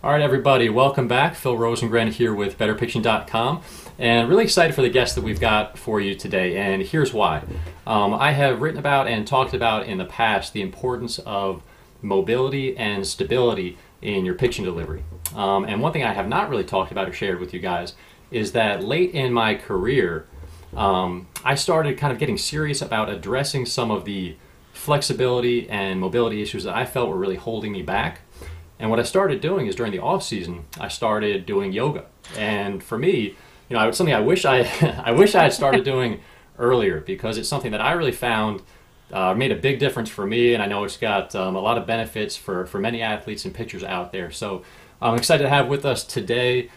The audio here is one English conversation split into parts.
All right, everybody, welcome back. Phil Rosengren here with BetterPitching.com, and really excited for the guest that we've got for you today, and here's why. I have written about and talked about in the past the importance of mobility and stability in your pitching delivery. And one thing I have not really talked about or shared with you guys is that late in my career, I started kind of getting serious about addressing some of the flexibility and mobility issues that I felt were really holding me back. And what I started doing is during the off season, I started doing yoga. And for me, it's something I wish I had started doing earlier, because it's something that I really found made a big difference for me, and I know it's got a lot of benefits for many athletes and pitchers out there. So I'm excited to have with us today.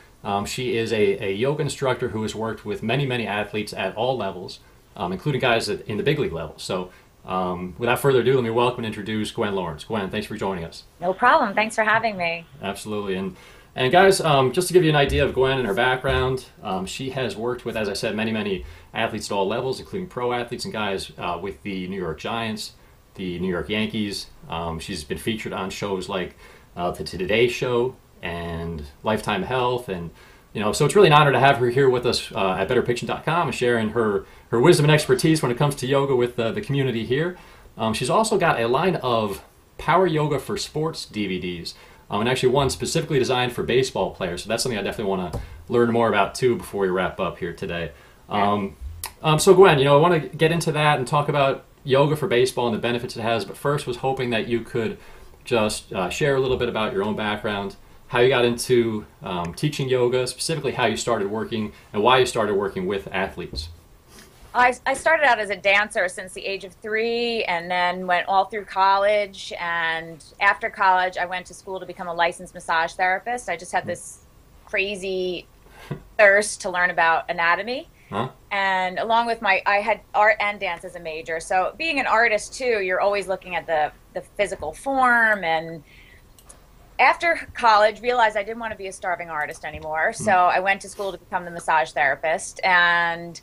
She is a yoga instructor who has worked with many athletes at all levels, including guys in the big league level. So without further ado, let me welcome and introduce Gwen Lawrence. Gwen, thanks for joining us. No problem. Thanks for having me. Absolutely. And guys, just to give you an idea of Gwen and her background, she has worked with, as I said, many athletes at all levels, including pro athletes and guys with the New York Giants, the New York Yankees. She's been featured on shows like the Today Show and Lifetime Health, and so it's really an honor to have her here with us at BetterPitching.com and sharing her wisdom and expertise when it comes to yoga with the community here. She's also got a line of Power Yoga for Sports DVDs, and actually one specifically designed for baseball players. So that's something I definitely want to learn more about too before we wrap up here today. So Gwen, I want to get into that and talk about yoga for baseball and the benefits it has. But first, was hoping that you could just share a little bit about your own background, how you got into teaching yoga, specifically how you started working and why you started working with athletes. I started out as a dancer since the age of 3, and then went all through college. And after college, I went to school to become a licensed massage therapist. I just had this crazy thirst to learn about anatomy. Huh? And along with I had art and dance as a major. So being an artist too, you're always looking at the physical form. And after college, realized I didn't want to be a starving artist anymore. So I went to school to become the massage therapist. And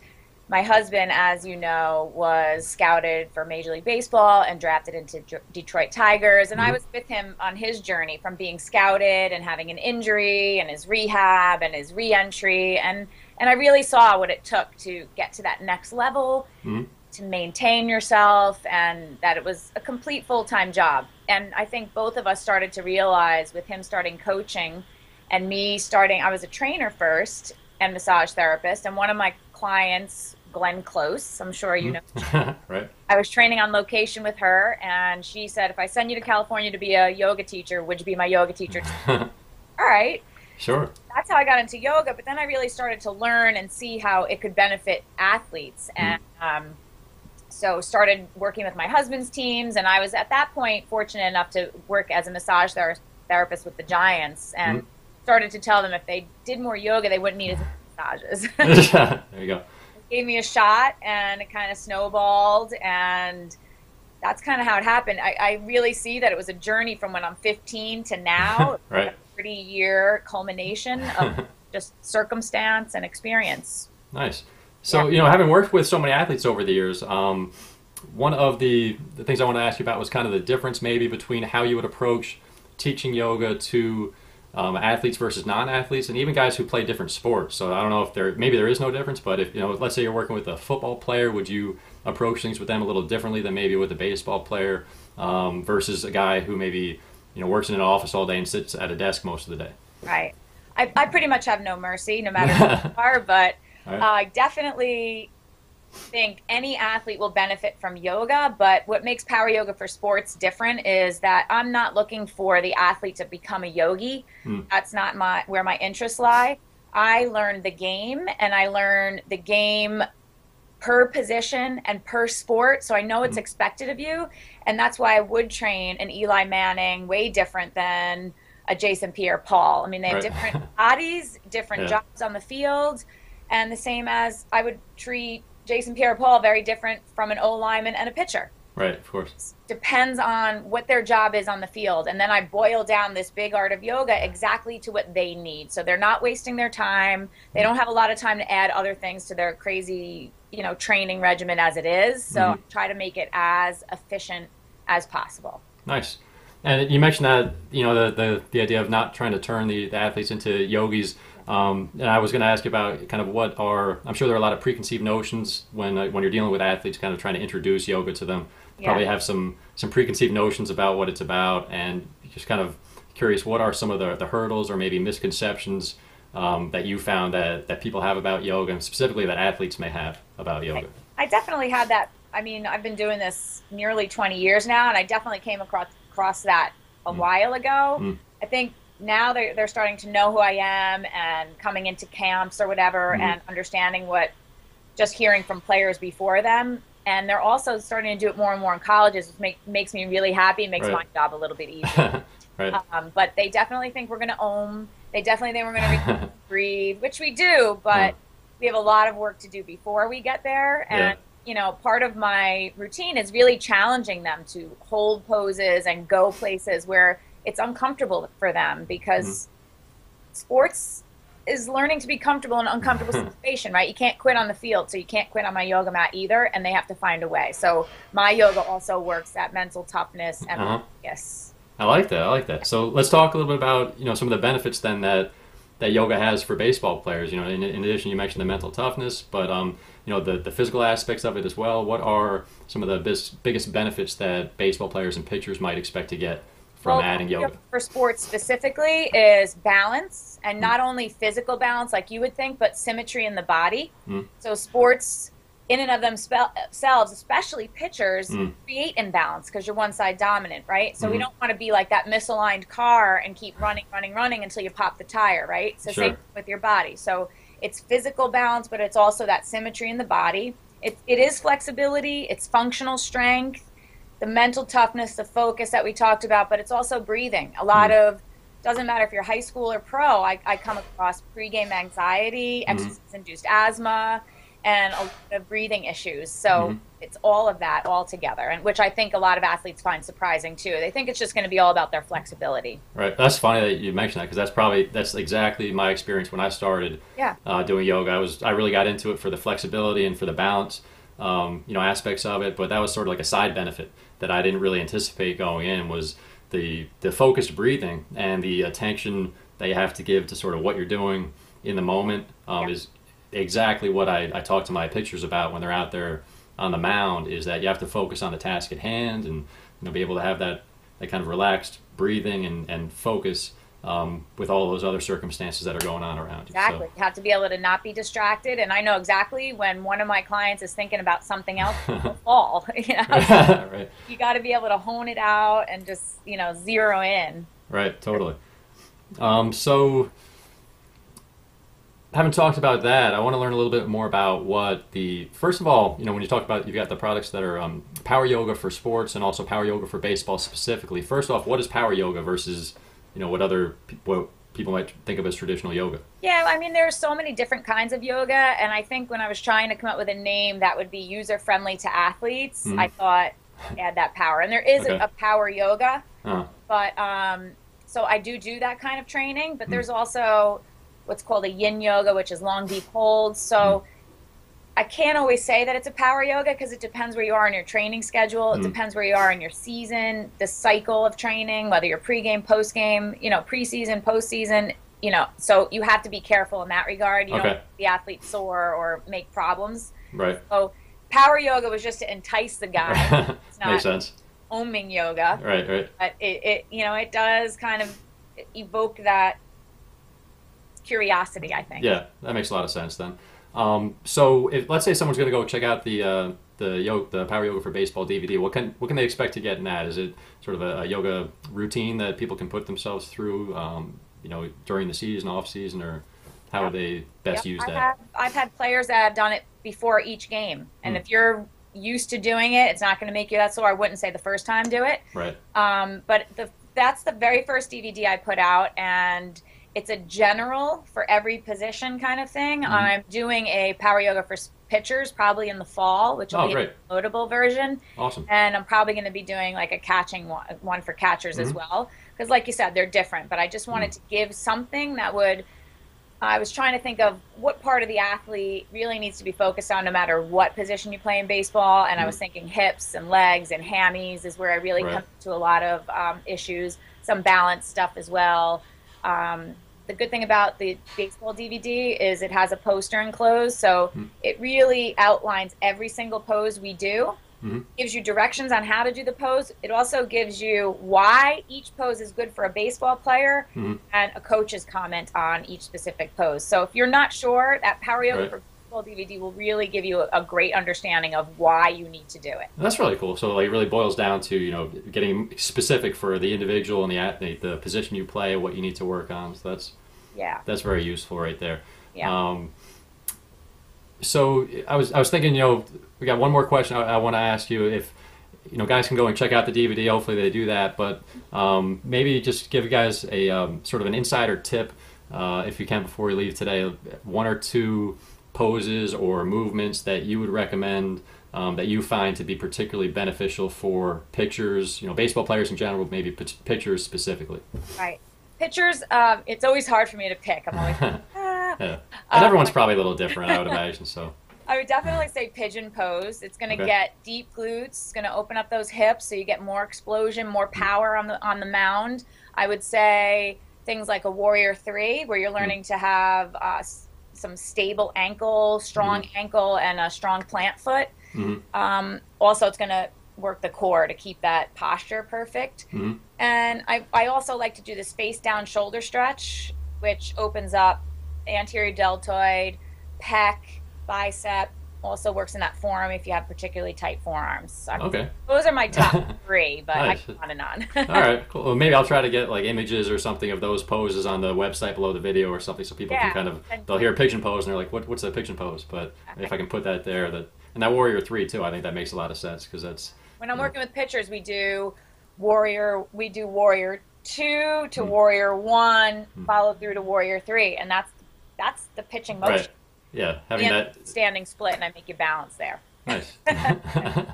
my husband, as you know, was scouted for Major League Baseball and drafted into Detroit Tigers. And I was with him on his journey from being scouted and having an injury and his rehab and his re-entry. And I really saw what it took to get to that next level, to maintain yourself, and that it was a complete full-time job. And I think both of us started to realize, with him starting coaching and me starting, I was a trainer first and massage therapist, and one of my clients, Glenn Close, I'm sure you know. Right. I was training on location with her, and she said, if I send you to California to be a yoga teacher, would you be my yoga teacher? All right. Sure. That's how I got into yoga, but then I really started to learn and see how it could benefit athletes. And so started working with my husband's teams, and I was at that point fortunate enough to work as a massage therapist with the Giants, and started to tell them if they did more yoga, they wouldn't need as many massages. There you go. Gave me a shot, and it kind of snowballed, and that's kind of how it happened. I really see that it was a journey from when I'm 15 to now. Right. A 30-year culmination of just circumstance and experience. Nice. So, having worked with so many athletes over the years, one of the things I want to ask you about was kind of the difference maybe between how you would approach teaching yoga to athletes versus non-athletes, and even guys who play different sports. So I don't know if maybe there is no difference, but if, let's say you're working with a football player, would you approach things with them a little differently than maybe with a baseball player versus a guy who maybe, works in an office all day and sits at a desk most of the day? Right. I pretty much have no mercy, no matter who you are, but Right. I definitely think any athlete will benefit from yoga, but what makes Power Yoga for Sports different is that I'm not looking for the athlete to become a yogi. That's not where my interests lie. I learn the game, and I learn the game per position and per sport, so I know it's expected of you, and that's why I would train an Eli Manning way different than a Jason Pierre-Paul. I mean, they have different bodies, different jobs on the field, and the same as I would treat Jason Pierre-Paul very different from an O-lineman and a pitcher. Right, of course. Depends on what their job is on the field. And then I boil down this big art of yoga exactly to what they need. So they're not wasting their time. They don't have a lot of time to add other things to their crazy, training regimen as it is. So I try to make it as efficient as possible. Nice. And you mentioned that, the idea of not trying to turn the athletes into yogis. And I was going to ask you about kind of I'm sure there are a lot of preconceived notions when you're dealing with athletes, kind of trying to introduce yoga to them. You probably have some preconceived notions about what it's about, and just kind of curious, what are some of the hurdles or maybe misconceptions that you found that people have about yoga, and specifically that athletes may have about yoga? I definitely had that. I mean, I've been doing this nearly 20 years now, and I definitely came across that a while ago. I think now they're starting to know who I am, and coming into camps or whatever, and understanding just hearing from players before them. And they're also starting to do it more and more in colleges, which makes me really happy, makes my job a little bit easier. Right. But they definitely think we're going to own. They definitely think we're going to breathe, which we do, but we have a lot of work to do before we get there. And part of my routine is really challenging them to hold poses and go places where it's uncomfortable for them, because sports is learning to be comfortable in an uncomfortable situation, right? You can't quit on the field, so you can't quit on my yoga mat either, and they have to find a way. So my yoga also works that mental toughness and yes. I like that. So let's talk a little bit about, some of the benefits then that yoga has for baseball players. In addition, you mentioned the mental toughness, but the physical aspects of it as well. What are some of the biggest benefits that baseball players and pitchers might expect to get from adding yoga? For sports specifically is balance, and not only physical balance like you would think, but symmetry in the body. So sports in and of themselves, especially pitchers, create imbalance because you're one side dominant, right? So we don't want to be like that misaligned car and keep running until you pop the tire, right? So same with your body. So it's physical balance, but it's also that symmetry in the body. It is flexibility, it's functional strength, the mental toughness, the focus that we talked about, but it's also breathing. A lot of, doesn't matter if you're high school or pro, I come across pregame anxiety, exercise-induced asthma, and a lot of breathing issues. So it's all of that all together, and which I think a lot of athletes find surprising too. They think it's just going to be all about their flexibility. Right. That's funny that you mentioned that, because that's exactly my experience when I started doing yoga. I really got into it for the flexibility and for the balance, aspects of it. But that was sort of like a side benefit that I didn't really anticipate going in, was the focused breathing and the attention that you have to give to sort of what you're doing in the moment is exactly what I talk to my pitchers about when they're out there on the mound, is that you have to focus on the task at hand, and be able to have that kind of relaxed breathing and focus with all those other circumstances that are going on around you. Exactly. You have to be able to not be distracted, and I know exactly when one of my clients is thinking about something else, they'll fall. Right. You got to be able to hone it out and just zero in. Right. Totally. So, having talked about that, I want to learn a little bit more about first of all, when you talk about, you've got the products that are power yoga for sports and also power yoga for baseball specifically. First off, what is power yoga versus, what people might think of as traditional yoga? Yeah, I mean, there's so many different kinds of yoga, and I think when I was trying to come up with a name that would be user-friendly to athletes, I thought add that power. And there is a power yoga, but so I do that kind of training, but there's also what's called a yin yoga, which is long, deep holds. So I can't always say that it's a power yoga, because it depends where you are in your training schedule. It depends where you are in your season, the cycle of training, whether you're pregame, postgame, preseason, postseason, so you have to be careful in that regard. You don't make the athlete sore or make problems. Right. So power yoga was just to entice the guy. It's not Makes sense. oming yoga. Right. But it does kind of evoke that curiosity, I think. Yeah, that makes a lot of sense then. So let's say someone's going to go check out the Power Yoga for Baseball DVD. What can they expect to get in that? Is it sort of a yoga routine that people can put themselves through, during the season, off season, or how would they best use that? I've had players that have done it before each game, and if you're used to doing it, it's not going to make you that sore. I wouldn't say the first time do it. Right. But that's the very first DVD I put out, and it's a general for every position kind of thing. I'm doing a power yoga for pitchers probably in the fall, which will be a downloadable version. Awesome. And I'm probably going to be doing like a catching one for catchers as well. Because like you said, they're different. But I just wanted to give something that would I was trying to think of what part of the athlete really needs to be focused on no matter what position you play in baseball. And I was thinking hips and legs and hammies is where I really Right. come to a lot of issues, some balance stuff as well. The good thing about the baseball DVD is it has a poster enclosed. So it really outlines every single pose we do, gives you directions on how to do the pose. It also gives you why each pose is good for a baseball player and a coach's comment on each specific pose. So if you're not sure, that Power Yoga Right. for Baseball DVD will really give you a great understanding of why you need to do it. That's really cool. So like, it really boils down to, you know, getting specific for the individual and the athlete, the position you play, what you need to work on. So Yeah. that's very useful right there. Yeah. So I was thinking, you know, we got one more question I want to ask you. If you know, guys can go and check out the DVD. Hopefully they do that. But maybe just give you guys a sort of an insider tip, if you can, before we leave today. One or two poses or movements that you would recommend, that you find to be particularly beneficial for pitchers. You know, baseball players in general, maybe pitchers specifically. Right. Pitchers, it's always hard for me to pick. I'm always Yeah. And everyone's probably a little different, I would imagine. So. I would definitely say pigeon pose. It's going to Okay. get deep glutes. It's going to open up those hips, so you get more explosion, more power on the mound. I would say things like a warrior three, where you're learning to have some stable ankle, strong ankle, and a strong plant foot. Also, it's going to work the core to keep that posture perfect. And I also like to do this face down shoulder stretch, which opens up anterior deltoid, pec, bicep. Also works in that forearm if you have particularly tight forearms. So Okay. those are my top three, but I Nice. can go on and on. All right, cool. Well, maybe I'll try to get like images or something of those poses on the website below the video or something, so people can Yeah. kind of, they'll hear a pigeon pose and they're like, what's a pigeon pose? But if I can put that there, and that warrior three too, I think that makes a lot of sense because that's. When I'm working with pitchers, we do warrior two to warrior one, followed through to warrior three, and that's the pitching motion. Right. Yeah, having And that. standing split, and I make you balance there. Nice. A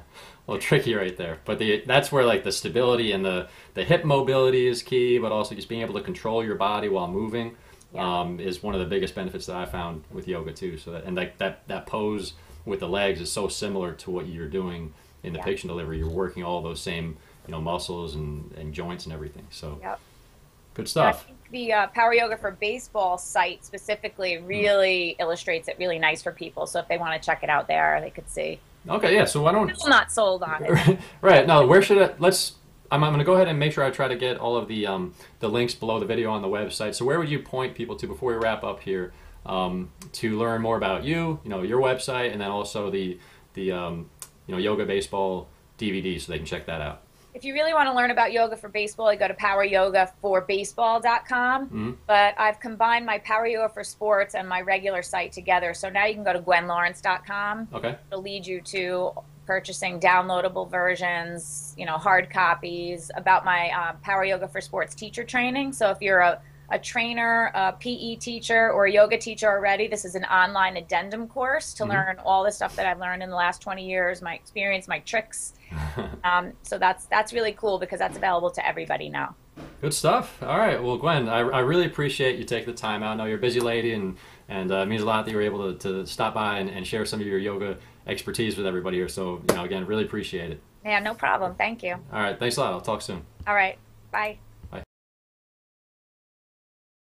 little tricky right there, but that's where like the stability and the hip mobility is key, but also just being able to control your body while moving is one of the biggest benefits that I found with yoga too. So and like that pose with the legs is so similar to what you're doing in the pitch and delivery. You're working all those same, you know, muscles and joints and everything. So good I stuff. think the Power Yoga for Baseball site specifically really illustrates it really nice for people. So if they want to check it out there, they could see. Okay, yeah. So why don't Still not sold on it. right now? Where should I? I'm going to go ahead and make sure I try to get all of the links below the video on the website. So where would you point people to before we wrap up here, to learn more about you? You know, your website, and then also the you know, Yoga Baseball DVD, so they can check that out. If you really want to learn about yoga for baseball, you go to poweryoga4baseball.com. But I've combined my Power Yoga for Sports and my regular site together. So now you can go to GwenLawrence.com. Okay. It'll lead you to purchasing downloadable versions, you know, hard copies about my Power Yoga for Sports teacher training. So if you're a trainer, a PE teacher, or a yoga teacher already, this is an online addendum course to learn all the stuff that I've learned in the last 20 years, my experience, my tricks. So that's really cool because that's available to everybody now. Good stuff. All right. Well, Gwen, I really appreciate you taking the time out. I know you're a busy lady, and it means a lot that you were able to stop by and share some of your yoga expertise with everybody here. So, you know, again, really appreciate it. Yeah, no problem. Thank you. All right. Thanks a lot. I'll talk soon. All right. Bye.